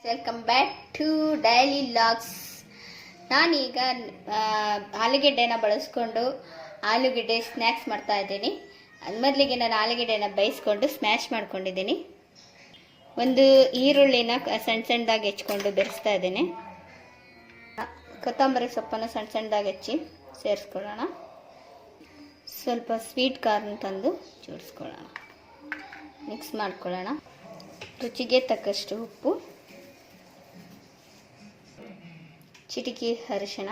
Welcome back to daily logs. ನಾನೀಗ ಆಲೂಗೆಡ್ಡೆನ ಬಳಸ್ಕೊಂಡು ಆಲೂಗೆಡ್ಡೆ ಸ್ನ್ಯಾಕ್ಸ್ ಮಾಡ್ತಾ ಇದ್ದೀನಿ. ಮೊದಲಿಗೆ ನಾನು ಆಲೂಗೆಡ್ಡೆನ ಬೇಯಿಸ್ಕೊಂಡು ಸ್ಮ್ಯಾಶ್ ಮಾಡ್ಕೊಂಡಿದ್ದೀನಿ. ಒಂದು ಈರುಳ್ಳಿನ ಸಣ್ಣ ಸಣ್ಣದಾಗಿ ಹೆಚ್ಕೊಂಡು ಬೆರೆಸ್ತಾ ಇದ್ದೀನಿ. ಕೊತ್ತಂಬರಿ ಸೊಪ್ಪನ್ನು ಸಣ್ಣ ಸಣ್ಣದಾಗಿ ಹೆಚ್ಚಿ ಸೇರಿಸ್ಕೊಳ್ಳೋಣ. ಸ್ವಲ್ಪ ಸ್ವೀಟ್ ಕಾರ್ನ್ ತಂದು ಜೋಡಿಸ್ಕೊಳ್ಳೋಣ. ಮಿಕ್ಸ್ ಮಾಡ್ಕೊಳ್ಳೋಣ. ರುಚಿಗೆ ತಕ್ಕಷ್ಟು ಉಪ್ಪು, ಚಿಟಿಕೆ ಅರಿಶಿಣ,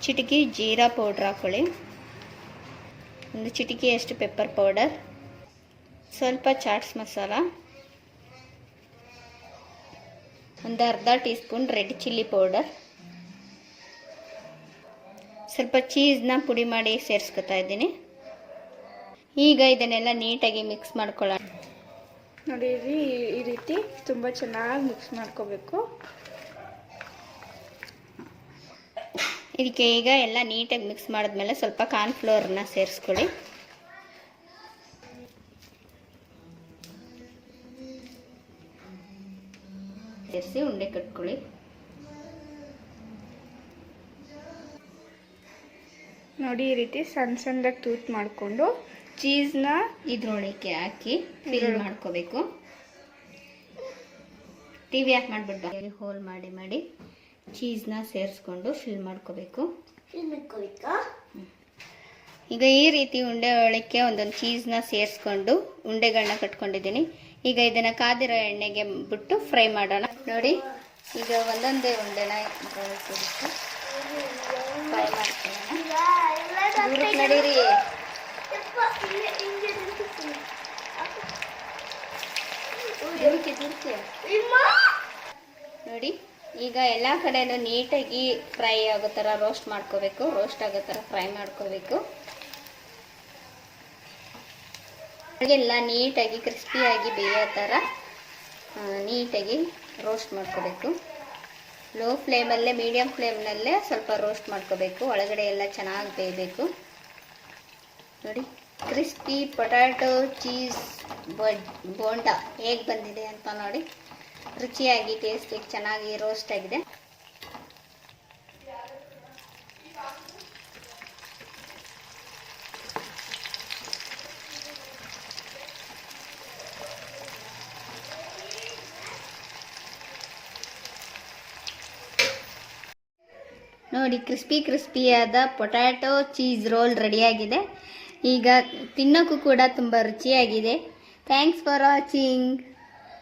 ಚಿಟಿಕೆ ಜೀರಾ ಪೌಡ್ರ್ ಹಾಕೊಳ್ಳಿ, ಒಂದು ಚಿಟಿಕೆಯಷ್ಟು ಪೆಪ್ಪರ್ ಪೌಡರ್, ಸ್ವಲ್ಪ ಚಾಟ್ಸ್ ಮಸಾಲ, ಒಂದು ಅರ್ಧ tea spoon red chilli powder, ಸ್ವಲ್ಪ ಚೀಸ್ನ ಪುಡಿ ಮಾಡಿ ಸೇರಿಸ್ಕೊತಾ ಇದ್ದೀನಿ. ಈಗ ಇದನ್ನೆಲ್ಲ ನೀಟಾಗಿ ಮಿಕ್ಸ್ ಮಾಡ್ಕೊಳ್ಳೋಣ. ನೋಡಿ ಈ ರೀತಿ ತುಂಬ ಚೆನ್ನಾಗಿ ಮಿಕ್ಸ್ ಮಾಡ್ಕೋಬೇಕು. ಇದಕ್ಕೆ ಈಗ ಎಲ್ಲ ನೀಟಾಗಿ ಮಿಕ್ಸ್ ಮಾಡಿದ್ಮೇಲೆ ಸ್ವಲ್ಪ ಕಾರ್ನ್ಫ್ಲೋರ್ನ ಸೇರಿಸ್ಕೊಳ್ಳಿ. ಸೇರಿಸಿ ಉಂಡೆ ಕಟ್ಕೊಳ್ಳಿ. ನೋಡಿ ಈ ರೀತಿ ಸಣ್ಣ ಸಣ್ಣದಾಗಿ ತೂತ್ ಮಾಡಿಕೊಂಡು ಚೀಸ್ನ ಇದ್ರೊಳಗೆ ಹಾಕಿ ಫಿಲ್ ಮಾಡ್ಕೋಬೇಕು. ಟಿವಿ ಆಫ್ ಮಾಡಿಬಿಟ್ಟು ಹೋಲ್ ಮಾಡಿ ಮಾಡಿ ಚೀಸ್ನ ಸೇರಿಸ್ಕೊಂಡು ಫಿಲ್ ಮಾಡ್ಕೋಬೇಕು. ಈಗ ಈ ರೀತಿ ಉಂಡೆ ಒಳಕ್ಕೆ ಒಂದೊಂದು ಚೀಸ್ನ ಸೇರಿಸ್ಕೊಂಡು ಉಂಡೆಗಳನ್ನ ಕಟ್ಕೊಂಡಿದ್ದೀನಿ. ಈಗ ಇದನ್ನ ಕಾದಿರೋ ಎಣ್ಣೆಗೆ ಬಿಟ್ಟು ಫ್ರೈ ಮಾಡೋಣ. ನೋಡಿ ಈಗ ಒಂದೊಂದೇ ಉಂಡೆನ ಸೇರಿಸಿ ಫ್ರೈ ಮಾಡ್ಕೊಳ್ಳೋಣ. ನಡೀರಿ. ನೋಡಿ ಈಗ ಎಲ್ಲ ಕಡೆನೂ ನೀಟಾಗಿ ಫ್ರೈ ಆಗೋ ಥರ ರೋಸ್ಟ್ ಮಾಡ್ಕೋಬೇಕು. ರೋಸ್ಟ್ ಆಗೋ ಥರ ಫ್ರೈ ಮಾಡ್ಕೋಬೇಕು. ಎಲ್ಲ ನೀಟಾಗಿ ಕ್ರಿಸ್ಪಿಯಾಗಿ ಬೇಯೋ ಥರ ನೀಟಾಗಿ ರೋಸ್ಟ್ ಮಾಡ್ಕೋಬೇಕು. ಲೋ ಫ್ಲೇಮಲ್ಲೇ ಮೀಡಿಯಂ ಫ್ಲೇಮ್ನಲ್ಲೇ ಸ್ವಲ್ಪ ರೋಸ್ಟ್ ಮಾಡ್ಕೋಬೇಕು. ಒಳಗಡೆ ಎಲ್ಲ ಚೆನ್ನಾಗಿ ಬೇಯಬೇಕು. ನೋಡಿ ಕ್ರಿಸ್ಪಿ ಪೊಟ್ಯಾಟೊ ಚೀಸ್ ಬೋಂಡಾ ಹೇಗೆ ಬಂದಿದೆ ಅಂತ ನೋಡಿ. ರುಚಿಯಾಗಿ ಟೇಸ್ಟಿಗೆ ಚೆನ್ನಾಗಿ ರೋಸ್ಟ್ ಆಗಿದೆ. ನೋಡಿ ಕ್ರಿಸ್ಪಿಯಾದ ಪೊಟ್ಯಾಟೊ ಚೀಸ್ ರೋಲ್ ರೆಡಿಯಾಗಿದೆ. ಈಗ ತಿನ್ನೋಕ್ಕೂ ಕೂಡ ತುಂಬ ರುಚಿಯಾಗಿದೆ. Thanks for watching.